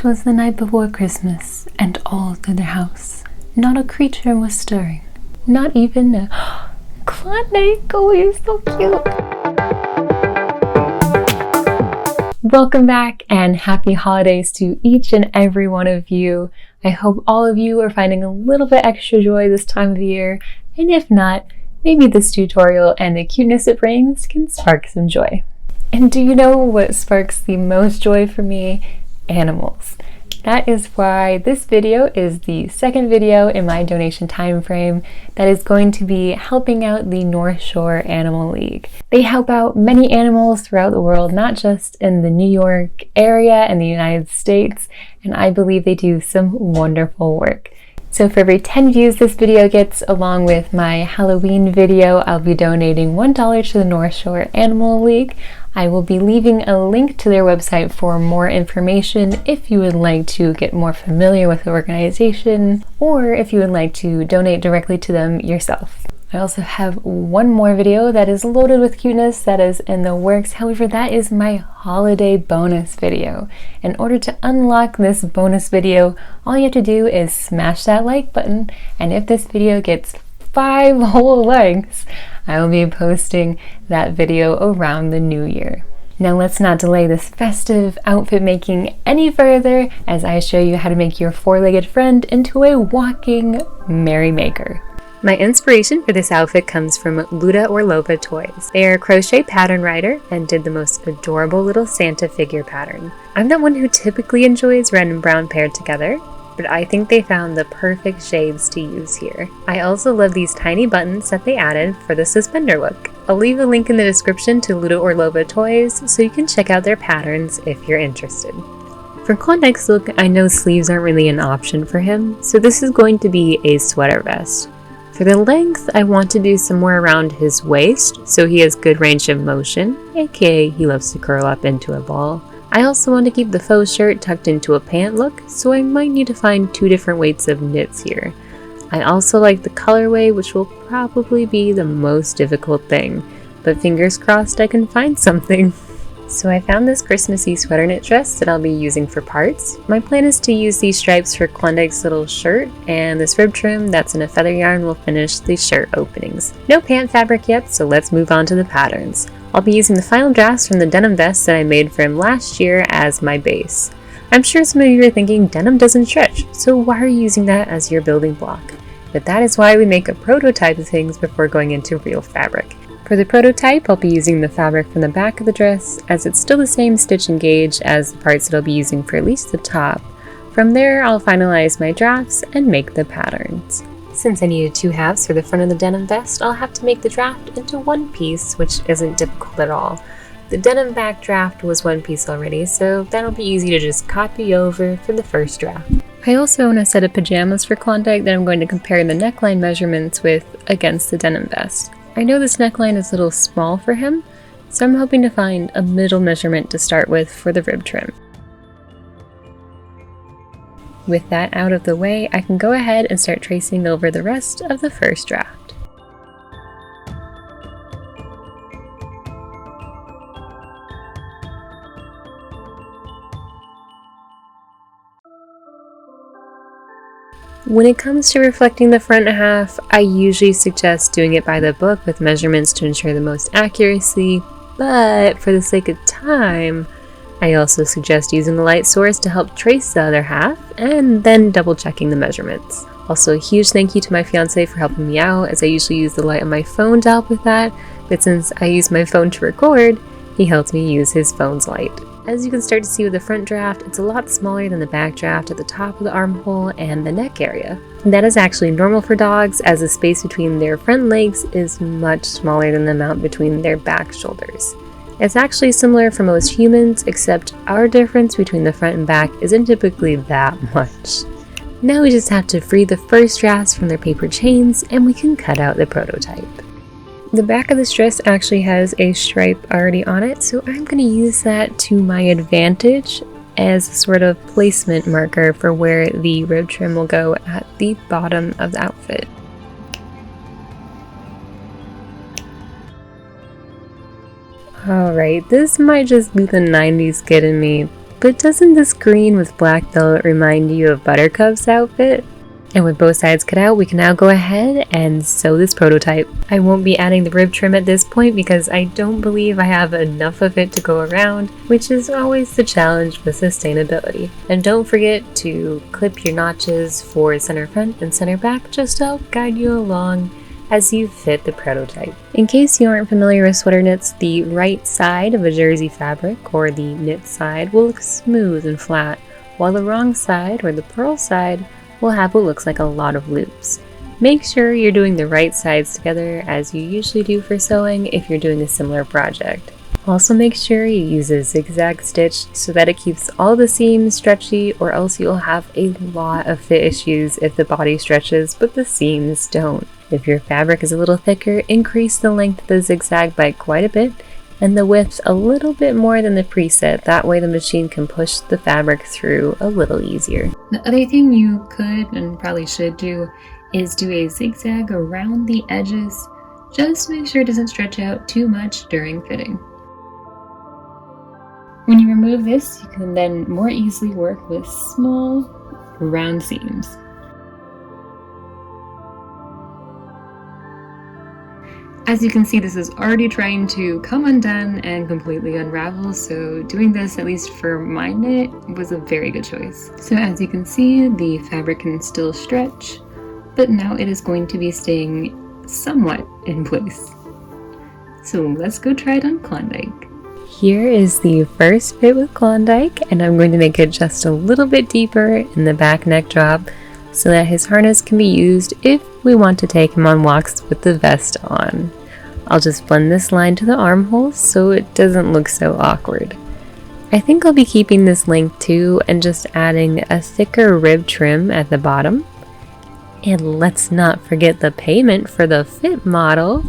'Twas the night before Christmas, and all through the house not a creature was stirring, not even a Clondyke. Oh, you're so cute. Welcome back and happy holidays to each and every one of you. I hope all of you are finding a little bit extra joy this time of year, and if not, maybe this tutorial and the cuteness it brings can spark some joy. And do you know what sparks the most joy for me? Animals. That is why this video is the second video in my donation time frame that is going to be helping out the North Shore Animal League. They help out many animals throughout the world, not just in the New York area and the United States, and I believe they do some wonderful work. So for every 10 views this video gets, along with my Halloween video, I'll be donating $1 to the North Shore Animal League. I will be leaving a link to their website for more information if you would like to get more familiar with the organization, or if you would like to donate directly to them yourself. I also have one more video that is loaded with cuteness that is in the works. However, that is my holiday bonus video. In order to unlock this bonus video, all you have to do is smash that like button, and if this video gets 5 whole likes, I will be posting that video around the new year. Now let's not delay this festive outfit making any further as I show you how to make your four-legged friend into a walking merrymaker. My inspiration for this outfit comes from Luda Orlova Toys. They are a crochet pattern writer and did the most adorable little Santa figure pattern. I'm not one who typically enjoys red and brown paired together, but I think they found the perfect shades to use here. I also love these tiny buttons that they added for the suspender look. I'll leave a link in the description to Luda Orlova Toys so you can check out their patterns if you're interested. For Clondyke's look, I know sleeves aren't really an option for him, so this is going to be a sweater vest. For the length, I want to do somewhere around his waist so he has good range of motion, aka he loves to curl up into a ball. I also want to keep the faux shirt tucked into a pant look, so I might need to find 2 different weights of knits here. I also like the colorway, which will probably be the most difficult thing, but fingers crossed I can find something. So I found this Christmassy sweater knit dress that I'll be using for parts. My plan is to use these stripes for Clondyke's little shirt, and this rib trim that's in a feather yarn will finish the shirt openings. No pant fabric yet, so let's move on to the patterns. I'll be using the final drafts from the denim vest that I made for him last year as my base. I'm sure some of you are thinking denim doesn't stretch, so why are you using that as your building block? But that is why we make a prototype of things before going into real fabric. For the prototype, I'll be using the fabric from the back of the dress, as it's still the same stitch and gauge as the parts that I'll be using for at least the top. From there, I'll finalize my drafts and make the patterns. Since I needed 2 halves for the front of the denim vest, I'll have to make the draft into one piece, which isn't difficult at all. The denim back draft was one piece already, so that'll be easy to just copy over for the first draft. I also own a set of pajamas for Clondyke that I'm going to compare the neckline measurements with against the denim vest. I know this neckline is a little small for him, so I'm hoping to find a middle measurement to start with for the rib trim. With that out of the way, I can go ahead and start tracing over the rest of the first draft. When it comes to reflecting the front half, I usually suggest doing it by the book with measurements to ensure the most accuracy, but for the sake of time, I also suggest using a light source to help trace the other half, and then double checking the measurements. Also, a huge thank you to my fiance for helping me out, as I usually use the light on my phone to help with that, but since I use my phone to record, he helps me use his phone's light. As you can start to see with the front draft, it's a lot smaller than the back draft at the top of the armhole and the neck area. And that is actually normal for dogs, as the space between their front legs is much smaller than the amount between their back shoulders. It's actually similar for most humans, except our difference between the front and back isn't typically that much. Now we just have to free the first drafts from their paper chains, and we can cut out the prototype. The back of this dress actually has a stripe already on it, so I'm going to use that to my advantage as a sort of placement marker for where the rib trim will go at the bottom of the outfit. Alright, this might just be the 90s kid in me, but doesn't this green with black velvet remind you of Buttercup's outfit? And with both sides cut out, we can now go ahead and sew this prototype. I won't be adding the rib trim at this point because I don't believe I have enough of it to go around, which is always the challenge with sustainability. And don't forget to clip your notches for center front and center back just to help guide you along as you fit the prototype. In case you aren't familiar with sweater knits, the right side of a jersey fabric, or the knit side, will look smooth and flat, while the wrong side, or the purl side, will have what looks like a lot of loops. Make sure you're doing the right sides together as you usually do for sewing if you're doing a similar project. Also make sure you use a zigzag stitch so that it keeps all the seams stretchy, or else you'll have a lot of fit issues if the body stretches but the seams don't. If your fabric is a little thicker, increase the length of the zigzag by quite a bit and the width a little bit more than the preset. That way the machine can push the fabric through a little easier. The other thing you could and probably should do is do a zigzag around the edges. Just make sure it doesn't stretch out too much during fitting. When you remove this, you can then more easily work with small, round seams. As you can see, this is already trying to come undone and completely unravel, so doing this, at least for my knit, was a very good choice. So as you can see, the fabric can still stretch, but now it is going to be staying somewhat in place. So let's go try it on Clondyke. Here is the first fit with Clondyke, and I'm going to make it just a little bit deeper in the back neck drop so that his harness can be used if we want to take him on walks with the vest on. I'll just blend this line to the armhole so it doesn't look so awkward. I think I'll be keeping this length too and just adding a thicker rib trim at the bottom. And let's not forget the payment for the fit model.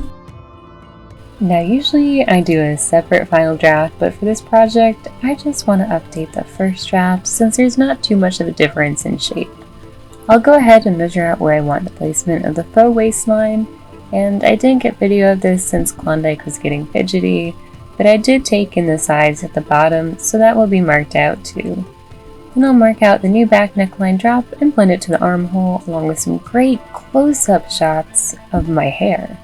Now usually I do a separate final draft, but for this project I just want to update the first draft since there's not too much of a difference in shape. I'll go ahead and measure out where I want the placement of the faux waistline, and I didn't get video of this since Clondyke was getting fidgety, but I did take in the sides at the bottom, so that will be marked out too. Then I'll mark out the new back neckline drop and blend it to the armhole along with some great close-up shots of my hair.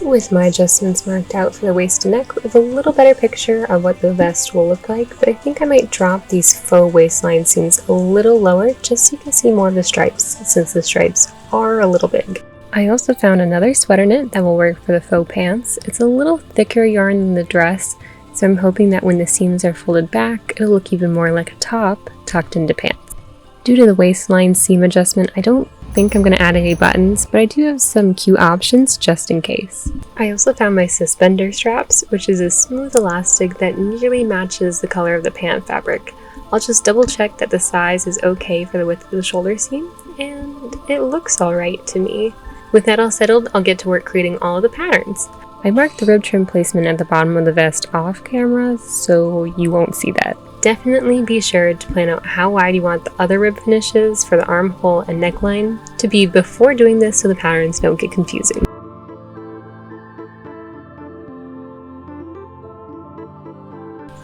With my adjustments marked out for the waist and neck, we have a little better picture of what the vest will look like, but I think I might drop these faux waistline seams a little lower just so you can see more of the stripes, since the stripes are a little big. I also found another sweater knit that will work for the faux pants. It's a little thicker yarn than the dress, so I'm hoping that when the seams are folded back, it'll look even more like a top tucked into pants. Due to the waistline seam adjustment, I don't think I'm going to add any buttons, but I do have some cute options just in case. I also found my suspender straps, which is a smooth elastic that nearly matches the color of the pant fabric. I'll just double check that the size is okay for the width of the shoulder seam, and it looks alright to me. With that all settled, I'll get to work creating all of the patterns. I marked the rib trim placement at the bottom of the vest off camera, so you won't see that. Definitely be sure to plan out how wide you want the other rib finishes for the armhole and neckline to be before doing this so the patterns don't get confusing.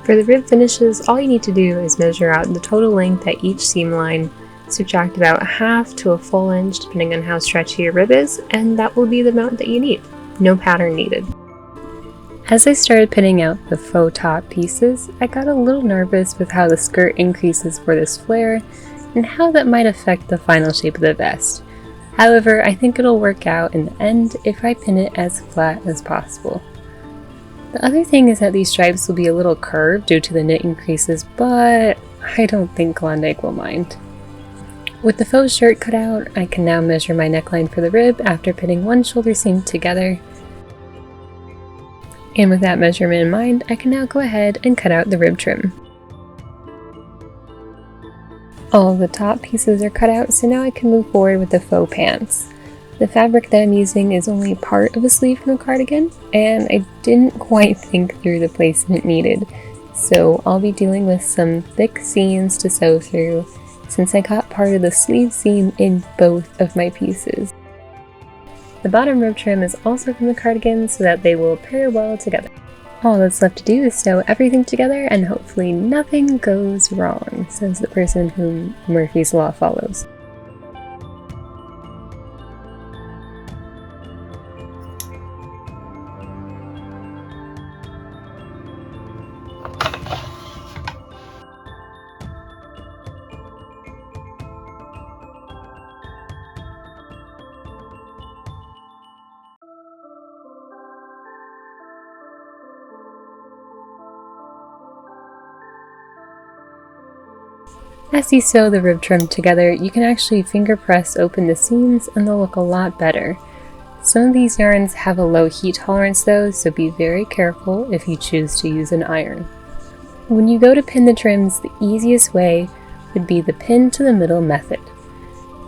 For the rib finishes, all you need to do is measure out the total length at each seam line, subtract about half to a full inch depending on how stretchy your rib is, and that will be the amount that you need. No pattern needed. As I started pinning out the faux top pieces, I got a little nervous with how the skirt increases for this flare and how that might affect the final shape of the vest. However, I think it'll work out in the end if I pin it as flat as possible. The other thing is that these stripes will be a little curved due to the knit increases, but I don't think Clondyke will mind. With the faux shirt cut out, I can now measure my neckline for the rib after pinning one shoulder seam together. And with that measurement in mind, I can now go ahead and cut out the rib trim. All of the top pieces are cut out, so now I can move forward with the faux pants. The fabric that I'm using is only part of a sleeve from the cardigan, and I didn't quite think through the placement needed, so I'll be dealing with some thick seams to sew through since I got part of the sleeve seam in both of my pieces. The bottom rib trim is also from the cardigan so that they will pair well together. All that's left to do is sew everything together and hopefully nothing goes wrong, says the person whom Murphy's Law follows. As you sew the rib trim together, you can actually finger press open the seams and they'll look a lot better. Some of these yarns have a low heat tolerance though, so be very careful if you choose to use an iron. When you go to pin the trims, the easiest way would be the pin to the middle method.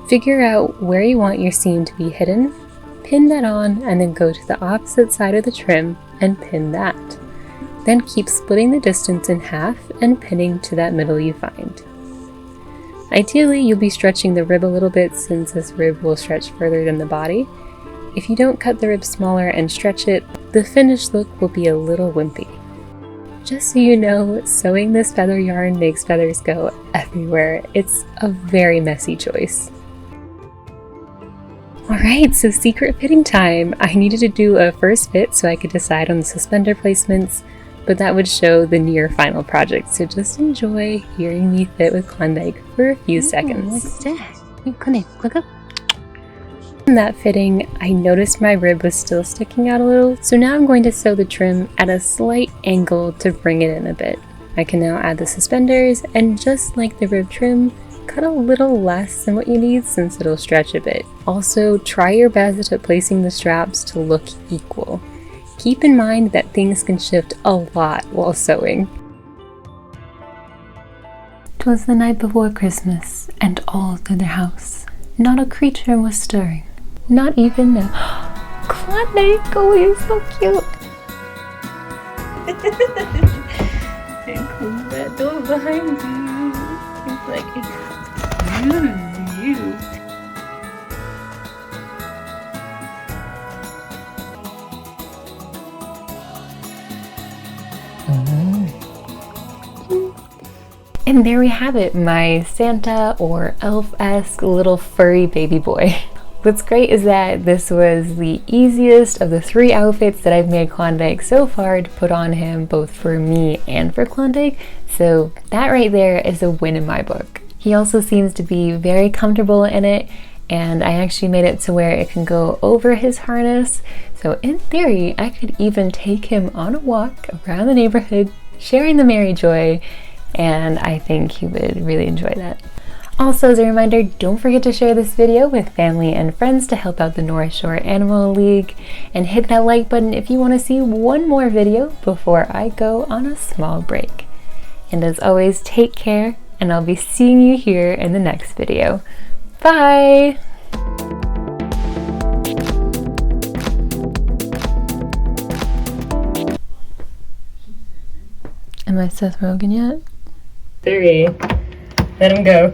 Figure out where you want your seam to be hidden, pin that on, and then go to the opposite side of the trim and pin that. Then keep splitting the distance in half and pinning to that middle you find. Ideally, you'll be stretching the rib a little bit since this rib will stretch further than the body. If you don't cut the rib smaller and stretch it, the finished look will be a little wimpy. Just so you know, sewing this feather yarn makes feathers go everywhere. It's a very messy choice. Alright, so secret fitting time! I needed to do a first fit so I could decide on the suspender placements, but that would show the near final project, so just enjoy hearing me fit with Clondyke for a few seconds. In that fitting, I noticed my rib was still sticking out a little, so now I'm going to sew the trim at a slight angle to bring it in a bit. I can now add the suspenders, and just like the rib trim, cut a little less than what you need since it'll stretch a bit. Also, try your best at placing the straps to look equal. Keep in mind that things can shift a lot while sewing. 'Twas the night before Christmas, and all through the house not a creature was stirring, not even a Clondyke. Oh, you're so cute. And close that door behind you. It's like, excuse you. And there we have it, my Santa or elf-esque little furry baby boy. What's great is that this was the easiest of the 3 outfits that I've made Clondyke so far to put on him, both for me and for Clondyke, so that right there is a win in my book. He also seems to be very comfortable in it, and I actually made it to where it can go over his harness, so in theory I could even take him on a walk around the neighborhood, sharing the merry joy, and I think he would really enjoy that. Also, as a reminder, don't forget to share this video with family and friends to help out the North Shore Animal League, and hit that like button if you want to see one more video before I go on a small break. And as always, take care, and I'll be seeing you here in the next video. Bye! Am I Seth Rogen yet? 3. Let him go.